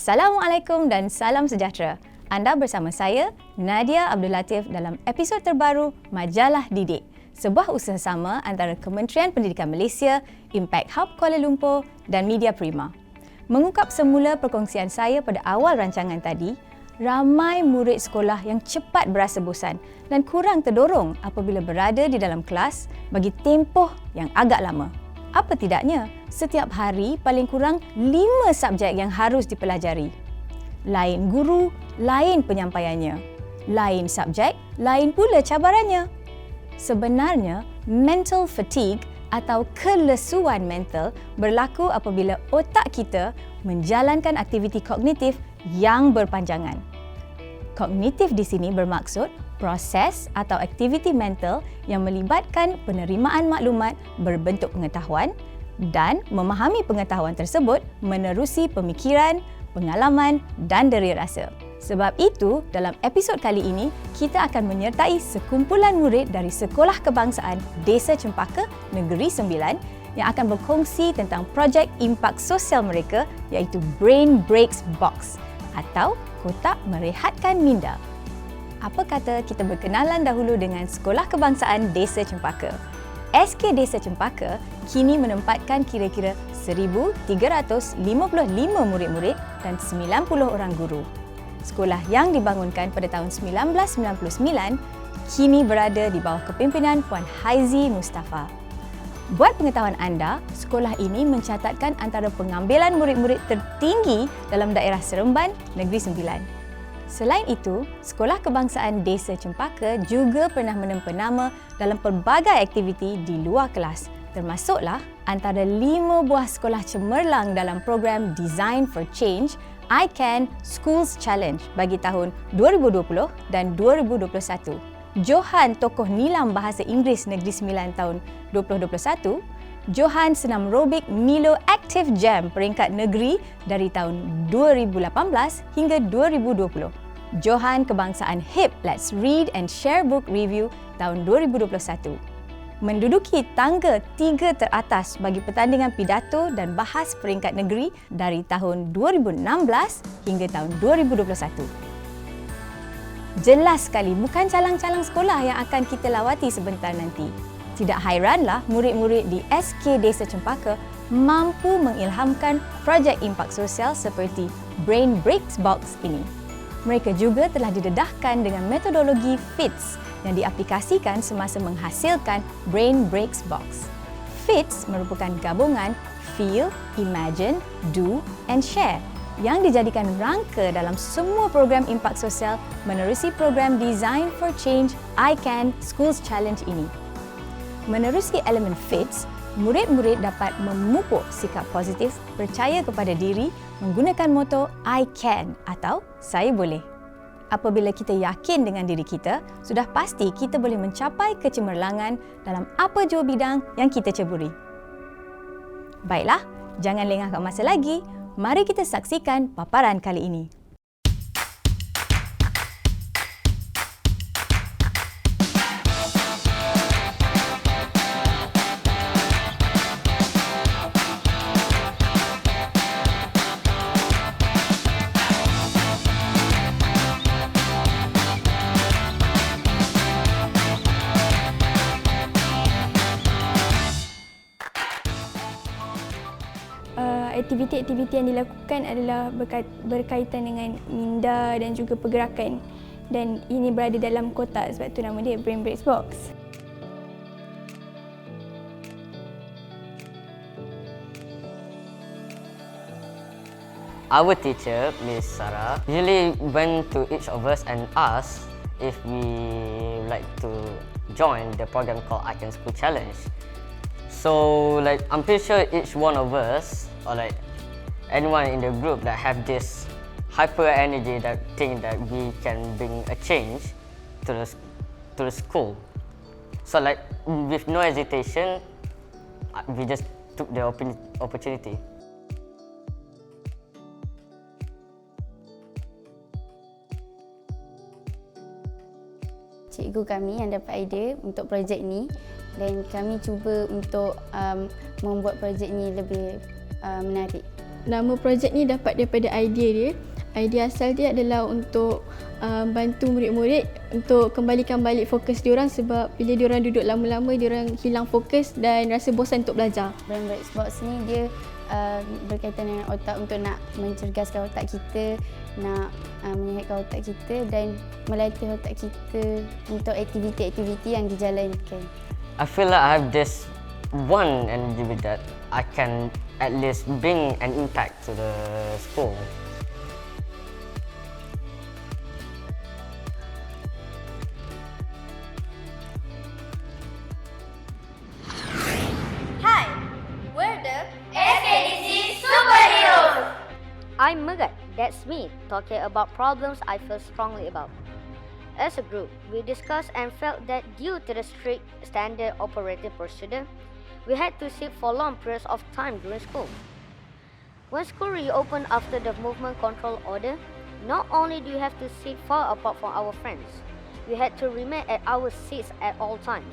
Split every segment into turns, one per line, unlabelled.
Assalamualaikum dan salam sejahtera. Anda bersama saya, Nadia Abdul Latif dalam episod terbaru Majalah Didik, sebuah usaha sama antara Kementerian Pendidikan Malaysia, Impact Hub Kuala Lumpur dan Media Prima. Mengungkap semula perkongsian saya pada awal rancangan tadi, ramai murid sekolah yang cepat berasa bosan dan kurang terdorong apabila berada di dalam kelas bagi tempoh yang agak lama. Apa tidaknya, setiap hari paling kurang 5 subjek yang harus dipelajari. Lain guru, lain penyampaiannya. Lain subjek, lain pula cabarannya. Sebenarnya, mental fatigue atau kelesuan mental berlaku apabila otak kita menjalankan aktiviti kognitif yang berpanjangan. Kognitif di sini bermaksud proses atau aktiviti mental yang melibatkan penerimaan maklumat berbentuk pengetahuan dan memahami pengetahuan tersebut menerusi pemikiran, pengalaman dan deri rasa. Sebab itu, dalam episod kali ini, kita akan menyertai sekumpulan murid dari Sekolah Kebangsaan Desa Cempaka Negeri Sembilan yang akan berkongsi tentang projek impak sosial mereka iaitu Brain Breaks Box atau Kotak Merehatkan Minda. Apa kata kita berkenalan dahulu dengan Sekolah Kebangsaan Desa Cempaka. SK Desa Cempaka kini menempatkan kira-kira 1,355 murid-murid dan 90 orang guru. Sekolah yang dibangunkan pada tahun 1999 kini berada di bawah kepimpinan Puan Haizi Mustafa. Buat pengetahuan anda, sekolah ini mencatatkan antara pengambilan murid-murid tertinggi dalam daerah Seremban, Negeri Sembilan. Selain itu, Sekolah Kebangsaan Desa Cempaka juga pernah menempa nama dalam pelbagai aktiviti di luar kelas, termasuklah antara 5 buah sekolah cemerlang dalam program Design for Change I Can Schools Challenge bagi tahun 2020 dan 2021. Johan tokoh nilam bahasa Inggeris Negeri Sembilan tahun 2021, Johan senam robik Milo Active Jam peringkat negeri dari tahun 2018 hingga 2020. Johan Kebangsaan HIP Let's Read and Share Book Review tahun 2021. Menduduki tangga 3 teratas bagi pertandingan pidato dan bahas peringkat negeri dari tahun 2016 hingga tahun 2021. Jelas sekali bukan calang-calang sekolah yang akan kita lawati sebentar nanti. Tidak hairanlah murid-murid di SK Desa Cempaka mampu mengilhamkan projek impak sosial seperti Brain Breaks Box ini. Mereka juga telah didedahkan dengan metodologi FITS yang diaplikasikan semasa menghasilkan Brain Breaks Box. FITS merupakan gabungan Feel, Imagine, Do and Share yang dijadikan rangka dalam semua program impak sosial menerusi program Design for Change I Can Schools Challenge ini. Menerusi elemen FITS, murid-murid dapat memupuk sikap positif, percaya kepada diri menggunakan moto I Can atau Saya Boleh. Apabila kita yakin dengan diri kita, sudah pasti kita boleh mencapai kecemerlangan dalam apa jua bidang yang kita ceburi. Baiklah, jangan lengahkan masa lagi. Mari kita saksikan paparan kali ini.
Aktiviti-aktiviti yang dilakukan adalah berkaitan dengan minda dan juga pergerakan, dan ini berada dalam kotak sebab tu nama dia Brain Breaks Box.
Our teacher, Miss Sarah, usually went to each of us and asked if we like to join the program called I Can School Challenge. So I'm pretty sure each one of us, or anyone in the group that have this hyper energy that think that we can bring a change to the school. So with no hesitation, we just took the opportunity.
Cikgu kami yang dapat idea untuk projek ni, dan kami cuba untuk membuat projek ni lebih menarik.
Nama projek ni dapat daripada idea dia. Idea asal dia adalah untuk bantu murid-murid untuk kembalikan balik fokus diorang, sebab bila diorang duduk lama-lama diorang hilang fokus dan rasa bosan untuk belajar.
Brain Breaks Box ni dia berkaitan dengan otak, untuk nak mencerdaskan otak kita, nak menyihatkan otak kita dan melatih otak kita untuk aktiviti-aktiviti yang dijalankan.
I feel like I have this one energy with that I can at least bring an impact to the school.
Hi, we're the SKDC Superheroes!
I'm Megat, that's me, talking about problems I feel strongly about. As a group, we discussed and felt that due to the strict standard operating procedure, we had to sit for long periods of time during school. When school reopened after the movement control order, not only do we have to sit far apart from our friends, we had to remain at our seats at all times,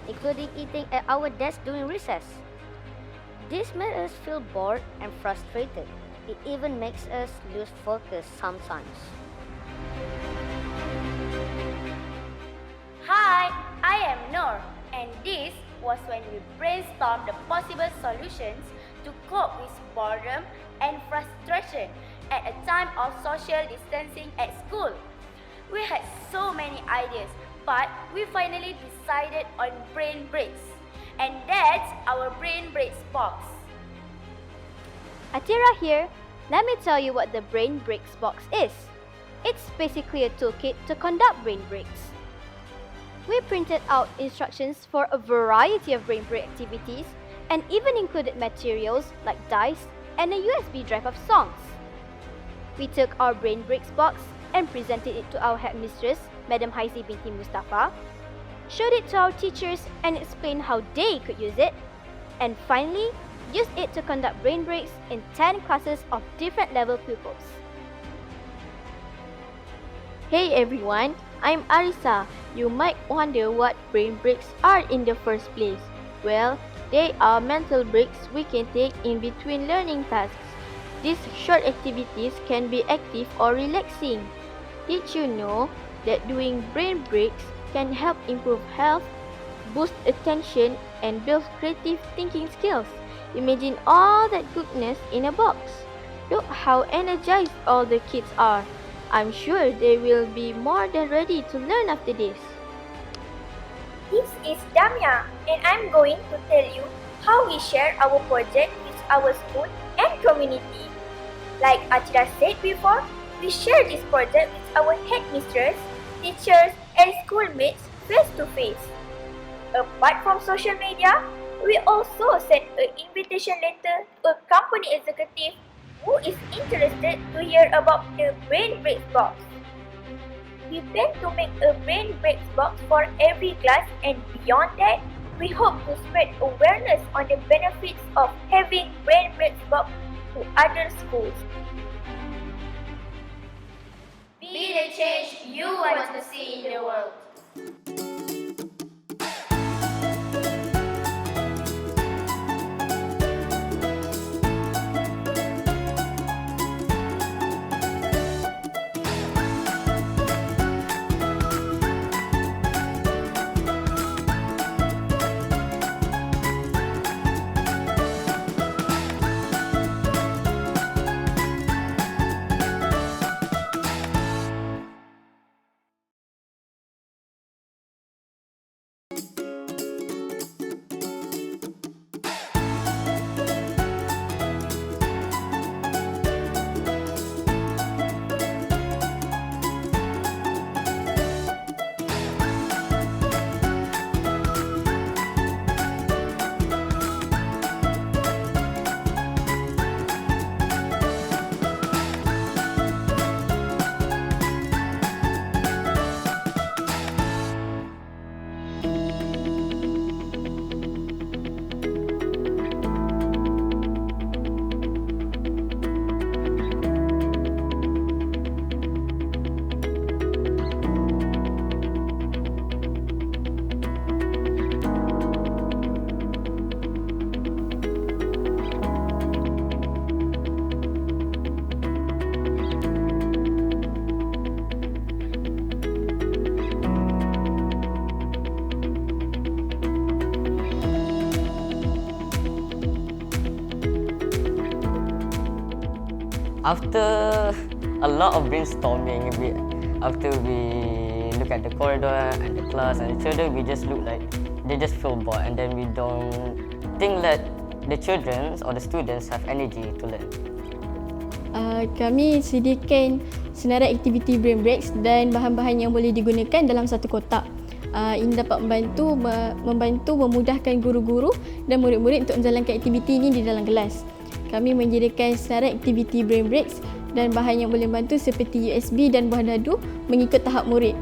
including eating at our desks during recess. This made us feel bored and frustrated. It even makes us lose focus sometimes.
Hi, I am Noor, and this was when we brainstormed the possible solutions to cope with boredom and frustration at a time of social distancing at school. We had so many ideas, but we finally decided on Brain Breaks, and that's our Brain Breaks box.
Atira here, let me tell you what the Brain Breaks box is. It's basically a toolkit to conduct brain breaks. We printed out instructions for a variety of brain break activities and even included materials like dice and a USB drive of songs. We took our Brain Breaks box and presented it to our headmistress, Madam Haizi binti Mustafa, showed it to our teachers and explained how they could use it, and finally used it to conduct brain breaks in 10 classes of different level pupils.
Hey everyone, I'm Arisa. You might wonder what brain breaks are in the first place. Well, they are mental breaks we can take in between learning tasks. These short activities can be active or relaxing. Did you know that doing brain breaks can help improve health, boost attention, and build creative thinking skills? Imagine all that goodness in a box. Look how energized all the kids are. I'm sure they will be more than ready to learn after this.
This is Damia, and I'm going to tell you how we share our project with our school and community. Like Atira said before, we share this project with our headmistress, teachers, and schoolmates face to face. Apart from social media, we also sent an invitation letter to a company executive who is interested to hear about the Brain Breaks box. We plan to make a Brain Breaks box for every class, and beyond that, we hope to spread awareness on the benefits of having Brain Breaks box to other schools. Be the change you want to see in the world.
After a lot of brainstorming, after we look at the corridor and the class and the children, we just look like they just feel bored, and then we don't think that the children or the students have energy to learn.
Kami sediakan senarai aktiviti brain breaks dan bahan-bahan yang boleh digunakan dalam satu kotak. Ini dapat membantu memudahkan guru-guru dan murid-murid untuk menjalankan aktiviti ini di dalam kelas. Kami menyediakan senarai aktiviti brain breaks dan bahan yang boleh membantu seperti USB dan buah dadu mengikut tahap murid.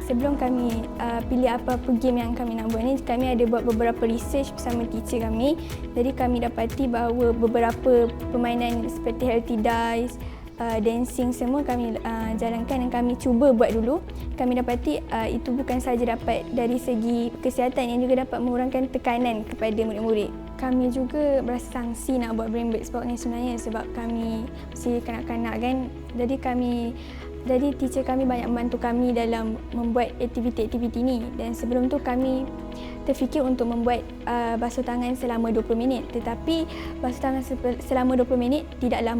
Sebelum kami pilih apa-apa game yang kami nak buat ni, kami ada buat beberapa research bersama teacher kami. Jadi kami dapati bahawa beberapa permainan seperti Healthy Dice, dancing semua kami jalankan dan kami cuba buat dulu. Kami dapati itu bukan sahaja dapat dari segi kesihatan, yang juga dapat mengurangkan tekanan kepada murid-murid. Kami juga berasa sangsi nak buat brain break sport ni sebenarnya sebab kami masih kanak-kanak kan. Jadi teacher kami banyak membantu kami dalam membuat aktiviti-aktiviti ni, dan sebelum tu kami terfikir untuk membuat basuh tangan selama 20 minit, tetapi basuh tangan selama 20 minit tidaklah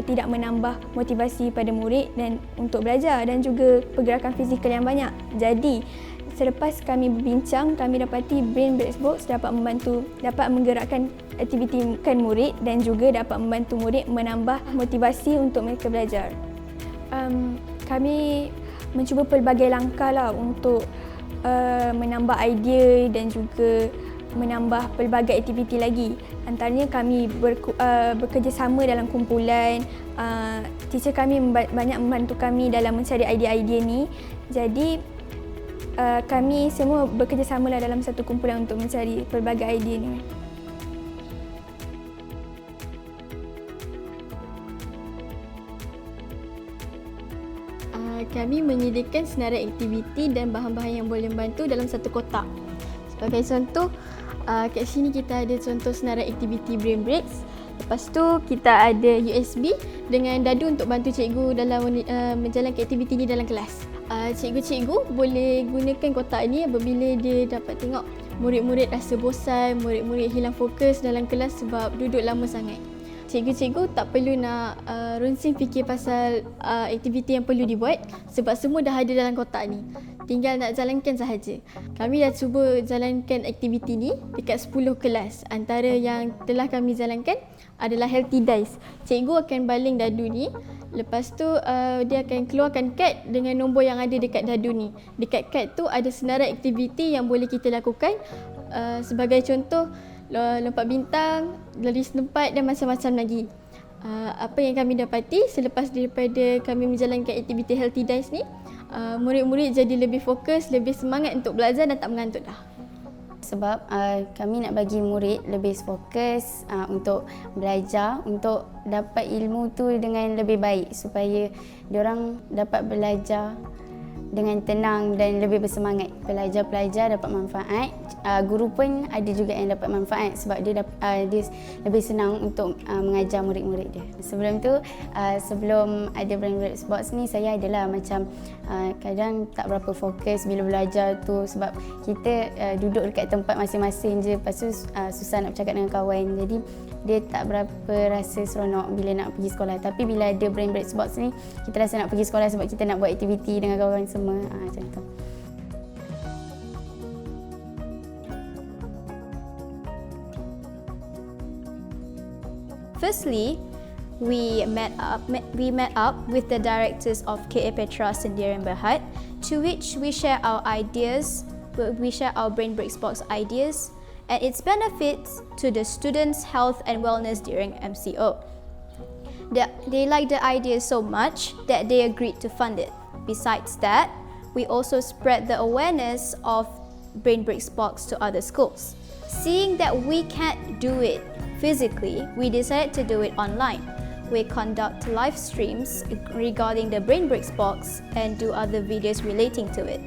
tidak menambah motivasi pada murid dan untuk belajar dan juga pergerakan fizikal yang banyak. Jadi selepas kami berbincang, kami dapati brain break box dapat menggerakkan aktiviti murid dan juga dapat membantu murid menambah motivasi untuk mereka belajar. Kami mencuba pelbagai langkah lah untuk menambah idea dan juga menambah pelbagai aktiviti lagi. Antaranya kami bekerjasama dalam kumpulan. Teacher kami banyak membantu kami dalam mencari idea-idea ni. Jadi kami semua bekerjasama lah dalam satu kumpulan untuk mencari pelbagai idea ni.
Kami menyediakan senarai aktiviti dan bahan-bahan yang boleh membantu dalam satu kotak. Sebagai contoh, kat sini kita ada contoh senarai aktiviti brain breaks. Lepas tu kita ada USB dengan dadu untuk bantu cikgu dalam menjalankan aktiviti ni dalam kelas. Cikgu-cikgu boleh gunakan kotak ni apabila dia dapat tengok murid-murid rasa bosan, murid-murid hilang fokus dalam kelas sebab duduk lama sangat. Cikgu-cikgu tak perlu nak runsing fikir pasal aktiviti yang perlu dibuat sebab semua dah ada dalam kotak ni. Tinggal nak jalankan sahaja. Kami dah cuba jalankan aktiviti ni dekat 10 kelas. Antara yang telah kami jalankan adalah Healthy Dice. Cikgu akan baling dadu ni. Lepas tu dia akan keluarkan kad dengan nombor yang ada dekat dadu ni. Dekat kad tu ada senarai aktiviti yang boleh kita lakukan. Sebagai contoh, lompat bintang, lari senempat dan macam-macam lagi. Apa yang kami dapati selepas daripada kami menjalankan aktiviti Healthy Dice ni, murid-murid jadi lebih fokus, lebih semangat untuk belajar dan tak mengantuk dah.
Sebab kami nak bagi murid lebih fokus untuk belajar, untuk dapat ilmu tu dengan lebih baik supaya diorang dapat belajar dengan tenang dan lebih bersemangat. Pelajar-pelajar dapat manfaat, guru pun ada juga yang dapat manfaat sebab dia lebih senang untuk mengajar murid-murid dia. Sebelum tu, sebelum ada brain break box ni, saya adalah macam kadang tak berapa fokus bila belajar tu sebab kita duduk dekat tempat masing-masing je, lepas tu susah nak bercakap dengan kawan. Jadi dia tak berapa rasa seronok bila nak pergi sekolah. Tapi bila ada brain break box ni, kita rasa nak pergi sekolah sebab kita nak buat aktiviti dengan kawan semua. Macam tu.
Firstly, we met up with the directors of KA Petra Sendirian Berhad, to which we share our brain break box ideas and its benefits to the students' health and wellness during MCO. They liked the idea so much that they agreed to fund it. Besides that, we also spread the awareness of brain break box to other schools. Seeing that we can't do it physically, we decided to do it online. We conduct live streams regarding the brain break box and do other videos relating to it.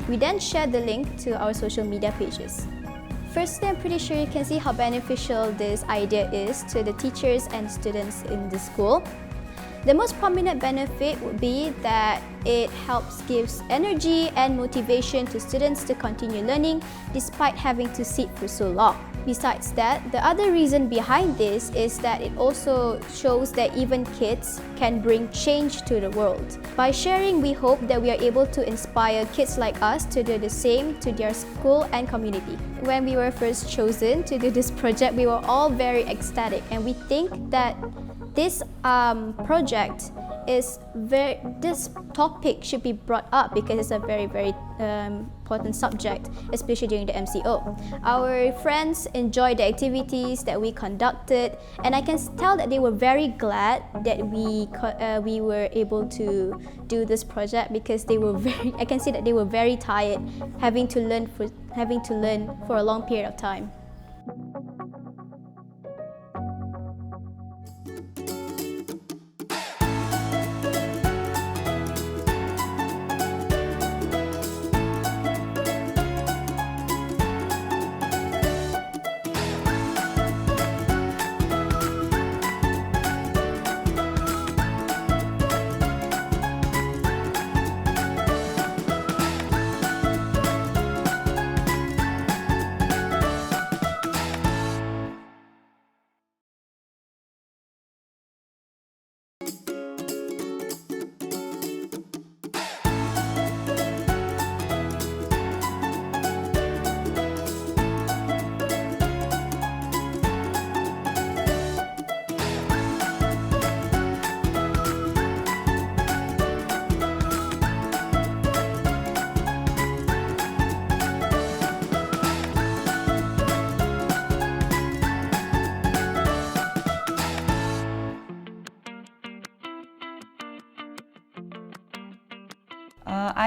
We then share the link to our social media pages. Firstly, I'm pretty sure you can see how beneficial this idea is to the teachers and students in the school.
The most prominent benefit would be that it gives energy and motivation to students to continue learning despite having to sit for so long. Besides that, the other reason behind this is that it also shows that even kids can bring change to the world. By sharing, we hope that we are able to inspire kids like us to do the same to their school and community. When we were first chosen to do this project, we were all very ecstatic, and we think that this project this topic should be brought up because it's a very important subject, especially during the MCO. Our friends enjoyed the activities that we conducted, and I can tell that they were very glad that we were able to do this project because I can see that they were very tired having to learn for a long period of time.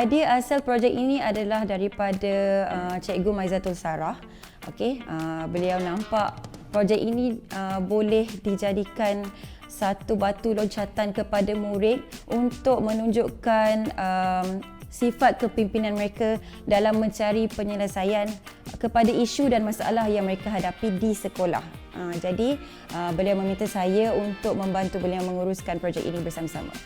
Idea asal projek ini adalah daripada Cikgu Maizatul Sarah. Beliau nampak projek ini boleh dijadikan satu batu loncatan kepada murid untuk menunjukkan sifat kepimpinan mereka dalam mencari penyelesaian kepada isu dan masalah yang mereka hadapi di sekolah. Jadi beliau meminta saya untuk membantu beliau menguruskan projek ini bersama-sama.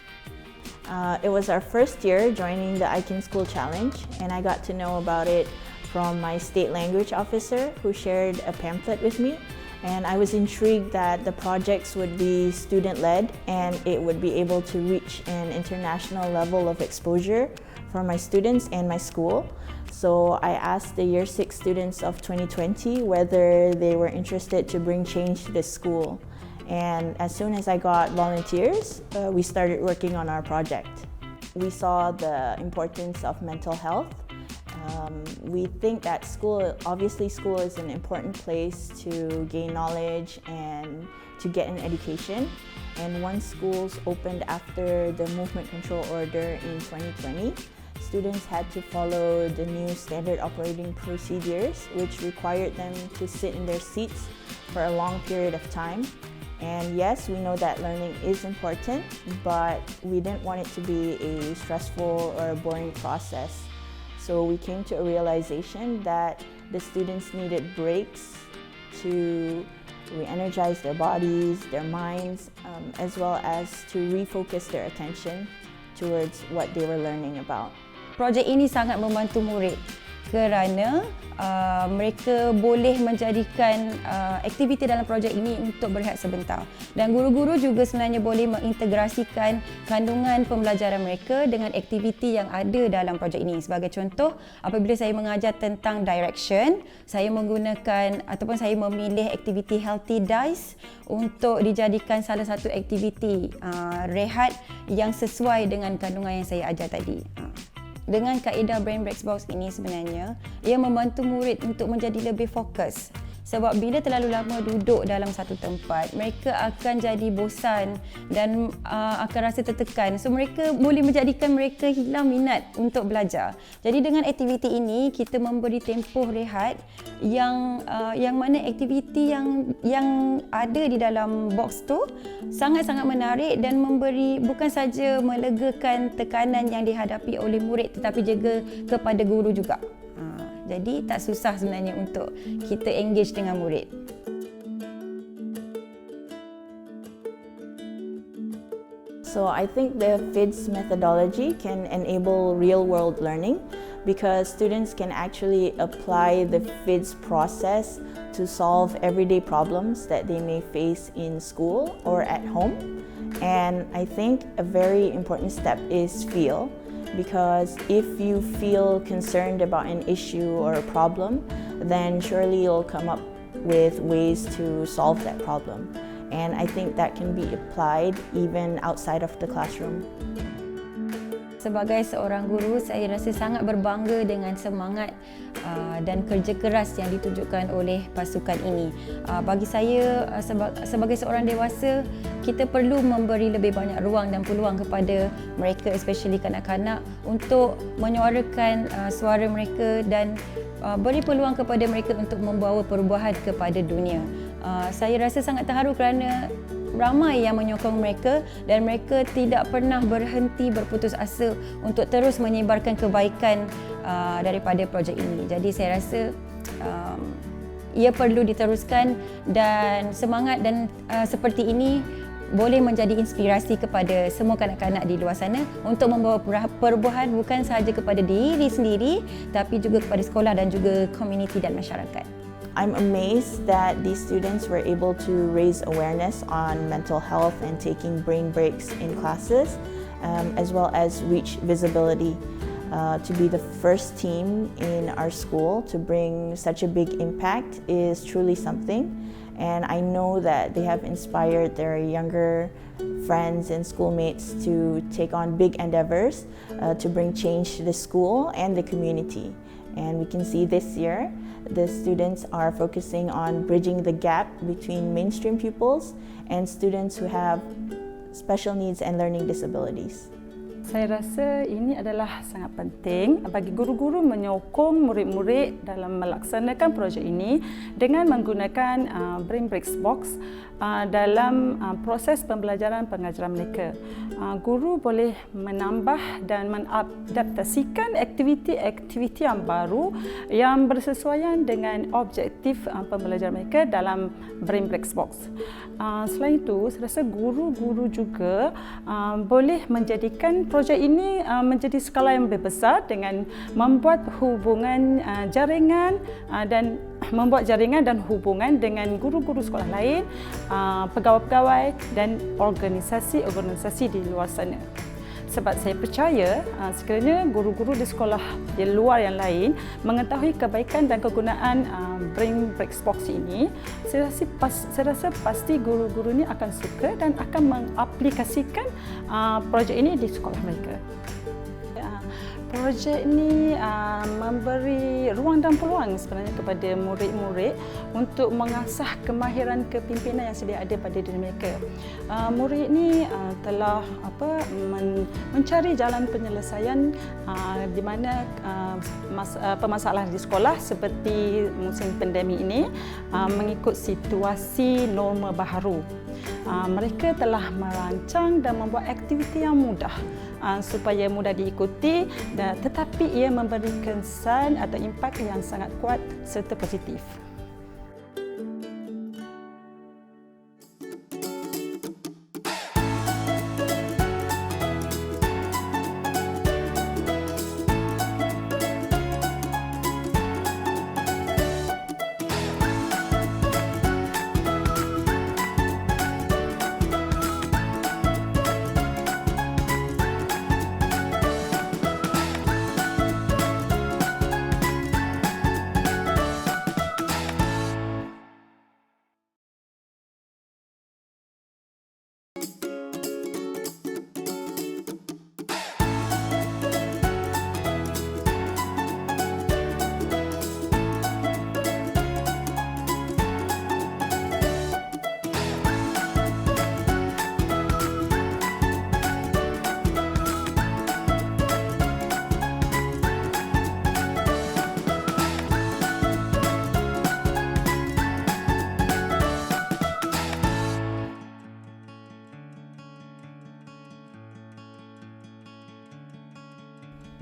It was our first year joining the I Can School Challenge, and I got to know about it from my state language officer who shared a pamphlet with me. And I was intrigued that the projects would be student-led and it would be able to reach an international level of exposure for my students and my school. So I asked the Year 6 students of 2020 whether they were interested to bring change to the school. And as soon as I got volunteers, we started working on our project. We saw the importance of mental health. We think that school is an important place to gain knowledge and to get an education. And once schools opened after the movement control order in 2020, students had to follow the new standard operating procedures, which required them to sit in their seats for a long period of time. And yes, we know that learning is important, but we didn't want it to be a stressful or a boring process. So we came to a realization that the students needed breaks to re-energize their bodies, their minds, as well as to refocus their attention towards what they were learning about.
Projek ini sangat membantu murid kerana mereka boleh menjadikan aktiviti dalam projek ini untuk berehat sebentar. Dan guru-guru juga sebenarnya boleh mengintegrasikan kandungan pembelajaran mereka dengan aktiviti yang ada dalam projek ini. Sebagai contoh, apabila saya mengajar tentang direction, saya menggunakan ataupun saya memilih aktiviti healthy dice untuk dijadikan salah satu aktiviti rehat yang sesuai dengan kandungan yang saya ajar tadi. Dengan kaedah Brain Breaks Box ini sebenarnya, ia membantu murid untuk menjadi lebih fokus. Sebab bila terlalu lama duduk dalam satu tempat, mereka akan jadi bosan dan akan rasa tertekan. So mereka boleh menjadikan mereka hilang minat untuk belajar. Jadi dengan aktiviti ini, kita memberi tempoh rehat yang mana aktiviti yang ada di dalam box tu sangat-sangat menarik dan memberi bukan saja melegakan tekanan yang dihadapi oleh murid tetapi juga kepada guru juga. Jadi tak susah sebenarnya untuk kita engage dengan murid.
So I think the FIDS methodology can enable real-world learning because students can actually apply the FIDS process to solve everyday problems that they may face in school or at home. And I think a very important step is feel, because if you feel concerned about an issue or a problem, then surely you'll come up with ways to solve that problem. And I think that can be applied even outside of the classroom.
Sebagai seorang guru, saya rasa sangat berbangga dengan semangat dan kerja keras yang ditunjukkan oleh pasukan ini. Bagi saya, sebagai seorang dewasa, kita perlu memberi lebih banyak ruang dan peluang kepada mereka, especially kanak-kanak, untuk menyuarakan suara mereka dan beri peluang kepada mereka untuk membawa perubahan kepada dunia. Saya rasa sangat terharu kerana ramai yang menyokong mereka dan mereka tidak pernah berhenti berputus asa untuk terus menyebarkan kebaikan daripada projek ini. Jadi saya rasa ia perlu diteruskan dan semangat dan seperti ini boleh menjadi inspirasi kepada semua kanak-kanak di luar sana untuk membawa perubahan bukan sahaja kepada diri sendiri tapi juga kepada sekolah dan juga komuniti dan masyarakat.
I'm amazed that these students were able to raise awareness on mental health and taking brain breaks in classes, as well as reach visibility. To be the first team in our school to bring such a big impact is truly something. And I know that they have inspired their younger friends and schoolmates to take on big endeavors to bring change to the school and the community. And we can see this year, the students are focusing on bridging the gap between mainstream pupils and students who have special needs and learning disabilities.
Saya rasa ini adalah sangat penting bagi guru-guru menyokong murid-murid dalam melaksanakan projek ini dengan menggunakan Brain Breaks Box dalam proses pembelajaran pengajaran mereka. Guru boleh menambah dan mengadaptasikan aktiviti-aktiviti yang baru yang bersesuaian dengan objektif pembelajaran mereka dalam Brain Breaks Box. Selain itu, saya rasa guru-guru juga boleh menjadikan projek ini menjadi skala yang lebih besar dengan membuat hubungan jaringan dan hubungan dengan guru-guru sekolah lain, pegawai-pegawai dan organisasi-organisasi di luar sana. Sebab saya percaya sekiranya guru-guru di sekolah di luar yang lain mengetahui kebaikan dan kegunaan Brain Breaks Box ini, saya rasa pasti guru-guru ini akan suka dan akan mengaplikasikan projek ini di sekolah mereka. Projek ini memberi ruang dan peluang sebenarnya kepada murid-murid untuk mengasah kemahiran kepimpinan yang sedia ada pada diri mereka. Murid ini telah mencari jalan penyelesaian di mana permasalahan di sekolah seperti musim pandemik ini mengikut situasi norma baharu. Mereka telah merancang dan membuat aktiviti yang mudah supaya mudah diikuti tetapi ia memberi kesan atau impak yang sangat kuat serta positif.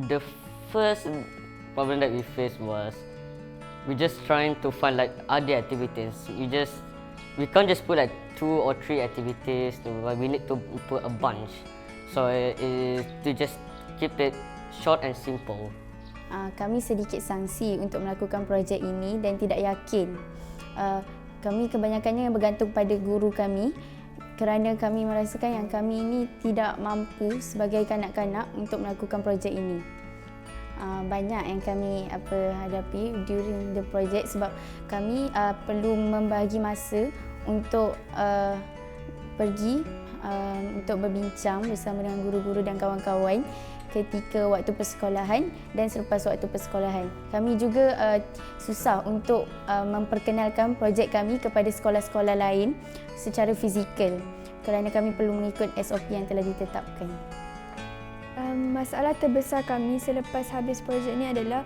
The first problem that we faced was we just trying to find like other activities. We can't just put like 2 or 3 activities. We need to put a bunch. So to just keep it short and simple.
Kami sedikit sangsi untuk melakukan projek ini dan tidak yakin. Kami kebanyakannya bergantung pada guru kami kerana kami merasakan yang kami ini tidak mampu sebagai kanak-kanak untuk melakukan projek ini. Banyak yang kami hadapi during the project sebab kami perlu membahagi masa untuk pergi untuk berbincang bersama dengan guru-guru dan kawan-kawan ketika waktu persekolahan dan selepas waktu persekolahan. Kami juga susah untuk memperkenalkan projek kami kepada sekolah-sekolah lain secara fizikal kerana kami perlu mengikut SOP yang telah ditetapkan.
Masalah terbesar kami selepas habis projek ni adalah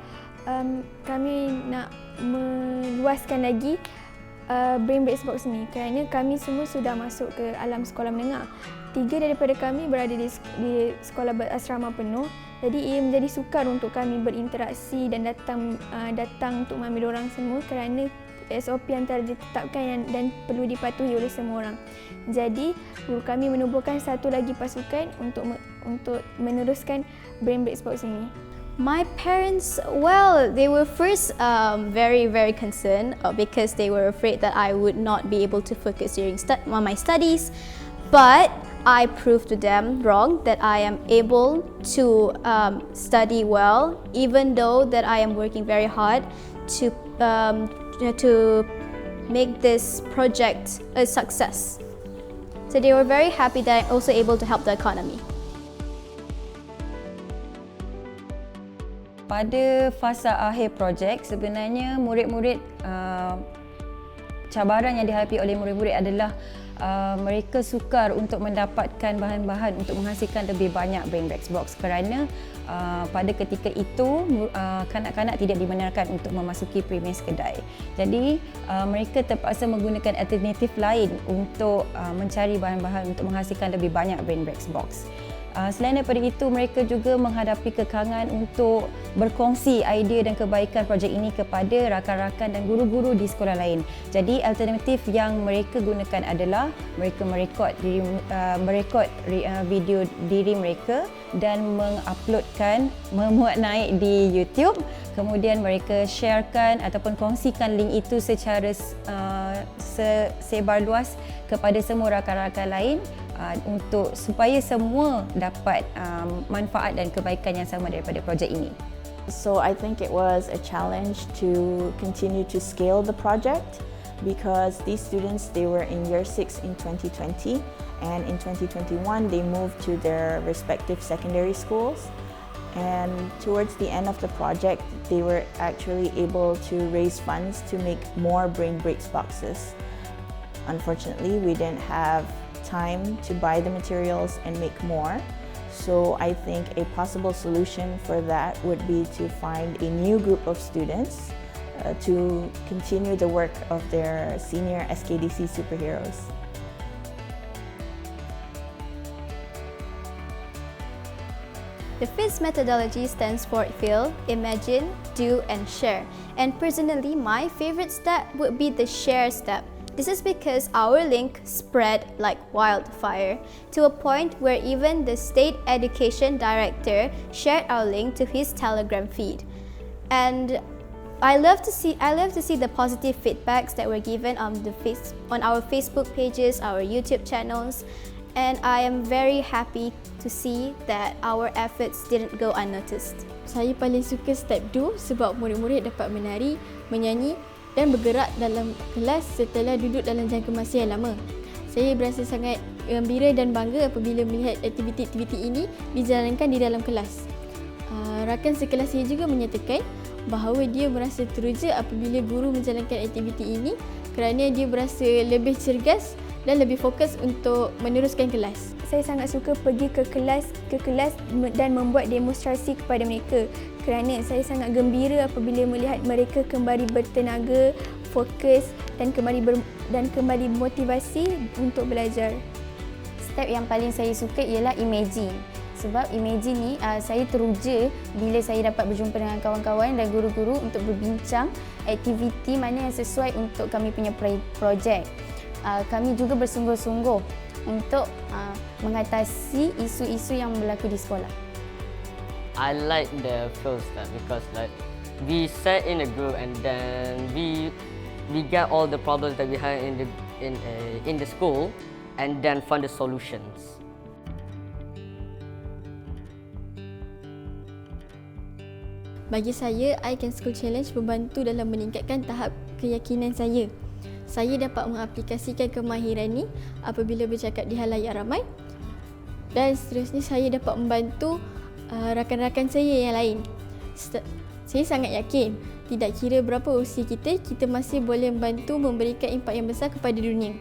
kami nak meluaskan lagi Brain Breaks Box ni kerana kami semua sudah masuk ke alam sekolah menengah. 3 daripada kami berada di sekolah berasrama penuh, jadi ia menjadi sukar untuk kami berinteraksi dan datang untuk mengambil orang semua kerana SOP yang telah ditetapkan dan perlu dipatuhi oleh semua orang. Jadi guru kami menubuhkan satu lagi pasukan untuk meneruskan Brain Breaks Box ini.
My parents, well, they were first very concerned because they were afraid that I would not be able to focus during my studies. But I proved to them wrong, that I am able to study well, even though that I am working very hard to make this project a success. So they were very happy that I'm also able to help the economy.
Pada fasa akhir projek, sebenarnya murid-murid cabaran yang dihadapi oleh murid-murid adalah mereka sukar untuk mendapatkan bahan-bahan untuk menghasilkan lebih banyak Brain Breaks Box kerana pada ketika itu kanak-kanak tidak dibenarkan untuk memasuki premis kedai. Jadi mereka terpaksa menggunakan alternatif lain untuk mencari bahan-bahan untuk menghasilkan lebih banyak Brain Breaks Box. Selain daripada itu, mereka juga menghadapi kekangan untuk berkongsi idea dan kebaikan projek ini kepada rakan-rakan dan guru-guru di sekolah lain. Jadi alternatif yang mereka gunakan adalah mereka merekod video diri mereka dan menguploadkan, memuat naik di YouTube. Kemudian mereka sharekan ataupun kongsikan link itu secara sebar luas kepada semua rakan-rakan lain untuk supaya semua dapat manfaat dan kebaikan yang sama daripada projek ini.
So I think it was a challenge to continue to scale the project because these students, they were in year 6 in 2020 and in 2021 they moved to their respective secondary schools, and towards the end of the project they were actually able to raise funds to make more Brain Breaks boxes. Unfortunately, we didn't have time to buy the materials and make more. So I think a possible solution for that would be to find a new group of students to continue the work of their senior SKDC superheroes.
The FIZ methodology stands for feel, imagine, do and share. And personally, my favorite step would be the share step. This is because our link spread like wildfire to a point where even the state education director shared our link to his Telegram feed. And I love to see the positive feedbacks that were given on our Facebook pages, our YouTube channels, and I am very happy to see that our efforts didn't go unnoticed.
Saya paling suka step 2 sebab murid-murid dapat menari, menyanyi dan bergerak dalam kelas setelah duduk dalam jangka masa yang lama. Saya berasa sangat gembira dan bangga apabila melihat aktiviti-aktiviti ini dijalankan di dalam kelas. Rakan sekelas saya juga menyatakan bahawa dia merasa teruja apabila guru menjalankan aktiviti ini kerana dia berasa lebih cergas dan lebih fokus untuk meneruskan kelas.
Saya sangat suka pergi ke kelas dan membuat demonstrasi kepada mereka kerana saya sangat gembira apabila melihat mereka kembali bertenaga, fokus dan kembali motivasi untuk belajar.
Step yang paling saya suka ialah imagine. Sebab imagine ni saya teruja bila saya dapat berjumpa dengan kawan-kawan dan guru-guru untuk berbincang aktiviti mana yang sesuai untuk kami punya projek. Kami juga bersungguh-sungguh untuk mengatasi isu-isu yang berlaku di sekolah.
I like the first step because like we sat in a group and then we get all the problems that we had in the school and then find the solutions.
Bagi saya, I Can School Challenge membantu dalam meningkatkan tahap keyakinan saya. Saya dapat mengaplikasikan kemahiran ni apabila bercakap di halayak ramai, dan seterusnya saya dapat membantu rakan-rakan saya yang lain. Saya sangat yakin, tidak kira berapa usia kita, kita masih boleh membantu memberikan impak yang besar kepada dunia.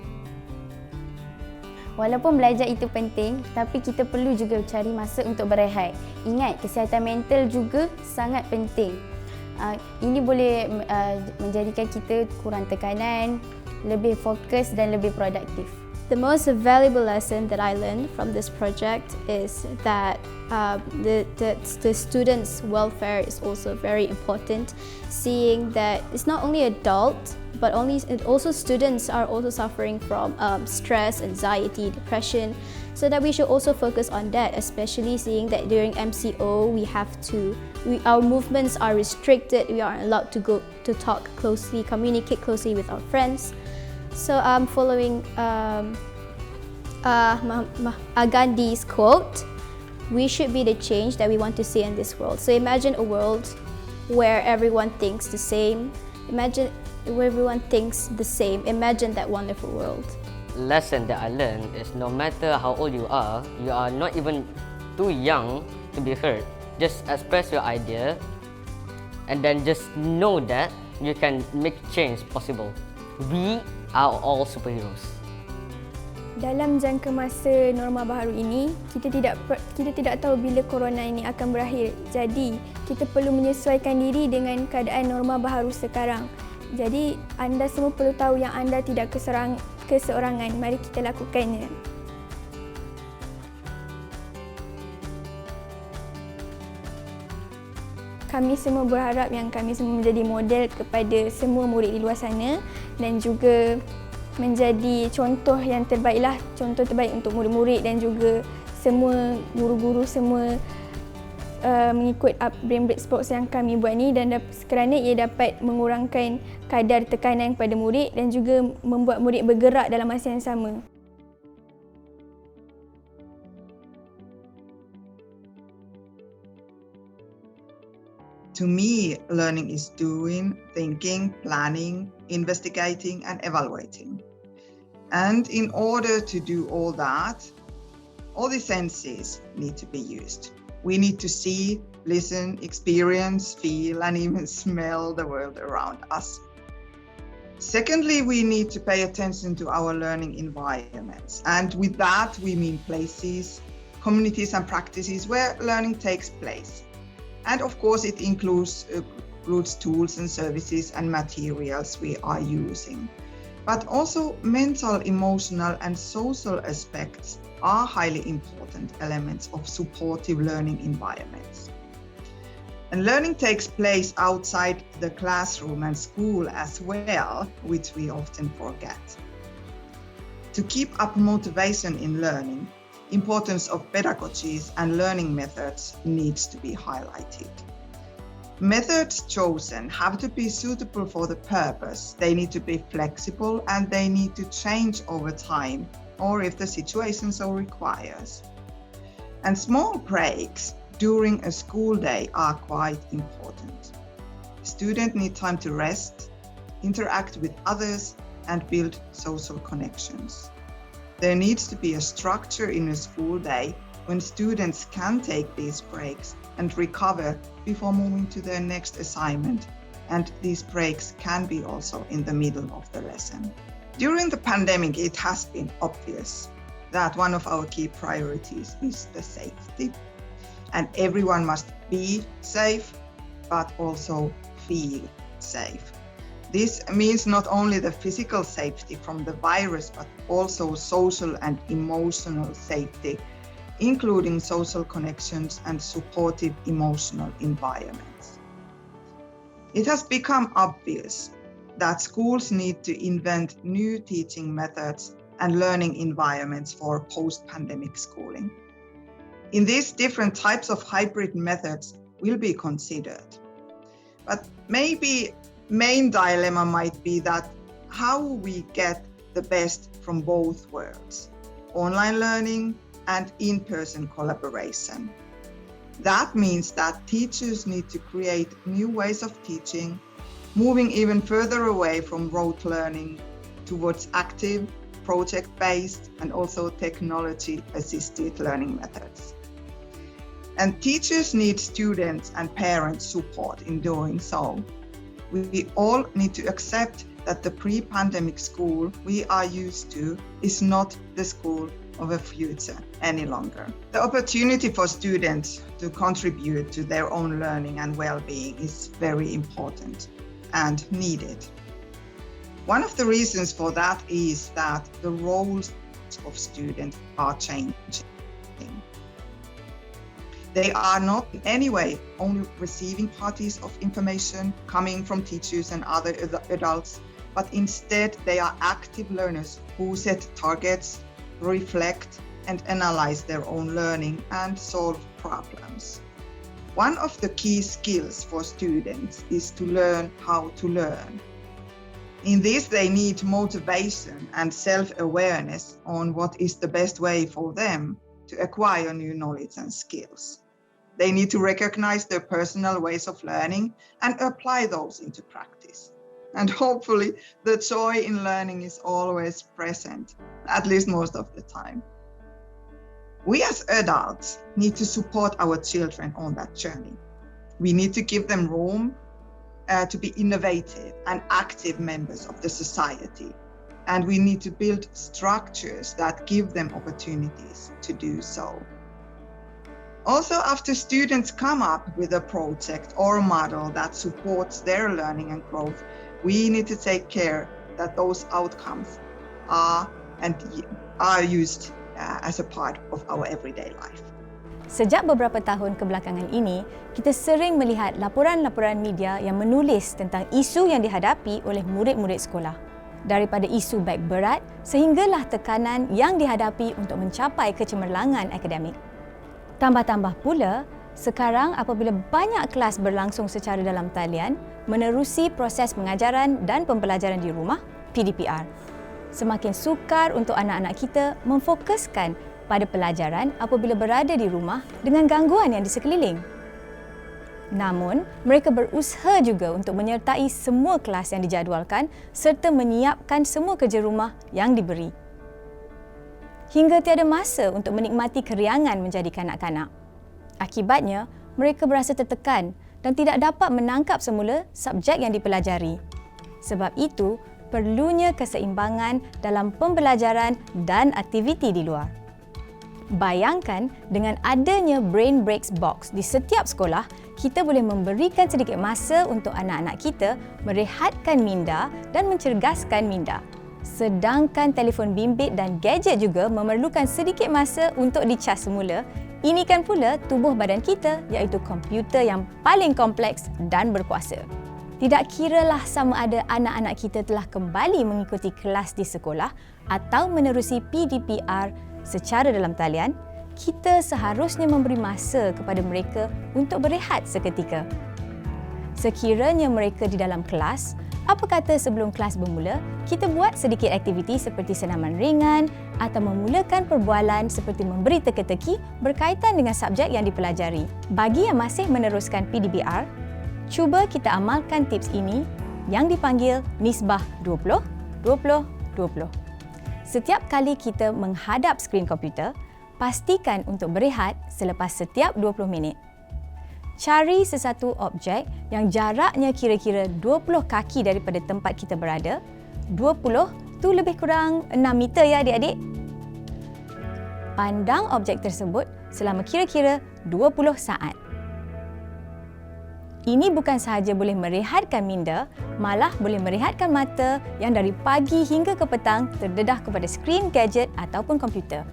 Walaupun belajar itu penting, tapi kita perlu juga cari masa untuk berehat. Ingat, kesihatan mental juga sangat penting. Ini boleh menjadikan kita kurang tekanan, lebih fokus dan lebih produktif.
The most valuable lesson that I learned from this project is that the students' welfare is also very important. Seeing that it's not only adults, but also students are also suffering from stress, anxiety, depression. So that we should also focus on that, especially seeing that during MCO our movements are restricted. We aren't allowed to go to talk closely, communicate closely with our friends. So following Gandhi's quote, we should be the change that we want to see in this world. So imagine a world where everyone thinks the same. Imagine that wonderful world.
Lesson that I learned is no matter how old you are not even too young to be heard. Just express your idea and then just know that you can make change possible. We are all superheroes.
Dalam jangka masa norma baharu ini, kita tidak tahu bila corona ini akan berakhir. Jadi, kita perlu menyesuaikan diri dengan keadaan norma baharu sekarang. Jadi, anda semua perlu tahu yang anda tidak keseorangan. Mari kita lakukannya. Kami semua berharap yang kami semua menjadi model kepada semua murid di luar sana dan juga menjadi contoh yang terbaiklah, contoh terbaik untuk murid-murid dan juga semua guru-guru semua mengikut brain break box yang kami buat ni, dan kerana ia dapat mengurangkan kadar tekanan kepada murid dan juga membuat murid bergerak dalam masa yang sama.
To me, learning is doing, thinking, planning, investigating and evaluating. And in order to do all that, all the senses need to be used. We need to see, listen, experience, feel and even smell the world around us. Secondly, we need to pay attention to our learning environments. And with that, we mean places, communities and practices where learning takes place. And of course, it includes tools and services and materials we are using. But also mental, emotional and social aspects are highly important elements of supportive learning environments. And learning takes place outside the classroom and school as well, which we often forget. To keep up motivation in learning, importance of pedagogies and learning methods needs to be highlighted. Methods chosen have to be suitable for the purpose. They need to be flexible and they need to change over time or if the situation so requires. And small breaks during a school day are quite important. Students need time to rest, interact with others and build social connections. There needs to be a structure in a school day when students can take these breaks and recover before moving to their next assignment. And these breaks can be also in the middle of the lesson. During the pandemic, it has been obvious that one of our key priorities is the safety. And everyone must be safe, but also feel safe. This means not only the physical safety from the virus, but also social and emotional safety, including social connections and supportive emotional environments. It has become obvious that schools need to invent new teaching methods and learning environments for post-pandemic schooling. In these different types of hybrid methods will be considered. But maybe main dilemma might be that how we get the best from both worlds, online learning and in-person collaboration. That means that teachers need to create new ways of teaching, moving even further away from rote learning towards active, project-based and also technology-assisted learning methods. And teachers need students and parents' support in doing so. We all need to accept that the pre-pandemic school we are used to is not the school of a future any longer. The opportunity for students to contribute to their own learning and well-being is very important and needed. One of the reasons for that is that the roles of students are changing. They are not in any way only receiving parties of information coming from teachers and other adults, but instead they are active learners who set targets, reflect and analyze their own learning and solve problems. One of the key skills for students is to learn how to learn. In this, they need motivation and self-awareness on what is the best way for them to acquire new knowledge and skills. They need to recognize their personal ways of learning and apply those into practice. And hopefully, the joy in learning is always present, at least most of the time. We as adults need to support our children on that journey. We need to give them room to be innovative and active members of the society. And we need to build structures that give them opportunities to do so. Also, after students come up with a project or model that supports their learning and growth, we need to take care that those outcomes are used as a part of our everyday life.
Sejak beberapa tahun kebelakangan ini, kita sering melihat laporan-laporan media yang menulis tentang isu yang dihadapi oleh murid-murid sekolah. Daripada isu beg berat sehinggalah tekanan yang dihadapi untuk mencapai kecemerlangan akademik. Tambah-tambah pula, sekarang apabila banyak kelas berlangsung secara dalam talian, menerusi proses pengajaran dan pembelajaran di rumah, PDPR. Semakin sukar untuk anak-anak kita memfokuskan pada pelajaran apabila berada di rumah dengan gangguan yang di sekeliling. Namun, mereka berusaha juga untuk menyertai semua kelas yang dijadualkan serta menyiapkan semua kerja rumah yang diberi. Hingga tiada masa untuk menikmati keriangan menjadi kanak-kanak. Akibatnya, mereka berasa tertekan dan tidak dapat menangkap semula subjek yang dipelajari. Sebab itu, perlunya keseimbangan dalam pembelajaran dan aktiviti di luar. Bayangkan dengan adanya brain breaks box di setiap sekolah, kita boleh memberikan sedikit masa untuk anak-anak kita merehatkan minda dan mencergaskan minda. Sedangkan telefon bimbit dan gadget juga memerlukan sedikit masa untuk dicas semula. Ini kan pula tubuh badan kita, iaitu komputer yang paling kompleks dan berkuasa. Tidak kiralah sama ada anak-anak kita telah kembali mengikuti kelas di sekolah atau menerusi PDPR secara dalam talian, kita seharusnya memberi masa kepada mereka untuk berehat seketika. Sekiranya mereka di dalam kelas, apa kata sebelum kelas bermula, kita buat sedikit aktiviti seperti senaman ringan atau memulakan perbualan seperti memberi teka-teki berkaitan dengan subjek yang dipelajari. Bagi yang masih meneruskan PDPR, cuba kita amalkan tips ini yang dipanggil nisbah 20-20-20. Setiap kali kita menghadap skrin komputer, pastikan untuk berehat selepas setiap 20 minit. Cari sesuatu objek yang jaraknya kira-kira 20 kaki daripada tempat kita berada. 20 tu lebih kurang 6 meter ya adik-adik. Pandang objek tersebut selama kira-kira 20 saat. Ini bukan sahaja boleh merehatkan minda, malah boleh merehatkan mata yang dari pagi hingga ke petang terdedah kepada skrin gadget ataupun komputer.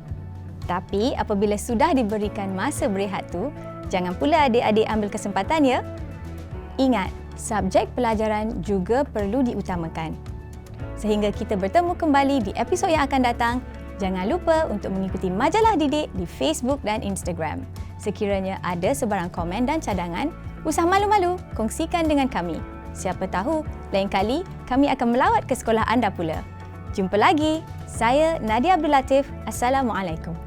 Tapi apabila sudah diberikan masa berehat tu, jangan pula adik-adik ambil kesempatan ya. Ingat, subjek pelajaran juga perlu diutamakan. Sehingga kita bertemu kembali di episod yang akan datang, jangan lupa untuk mengikuti Majalah Didik di Facebook dan Instagram. Sekiranya ada sebarang komen dan cadangan, usah malu-malu, kongsikan dengan kami. Siapa tahu, lain kali kami akan melawat ke sekolah anda pula. Jumpa lagi. Saya Nadia Abdul Latif. Assalamualaikum.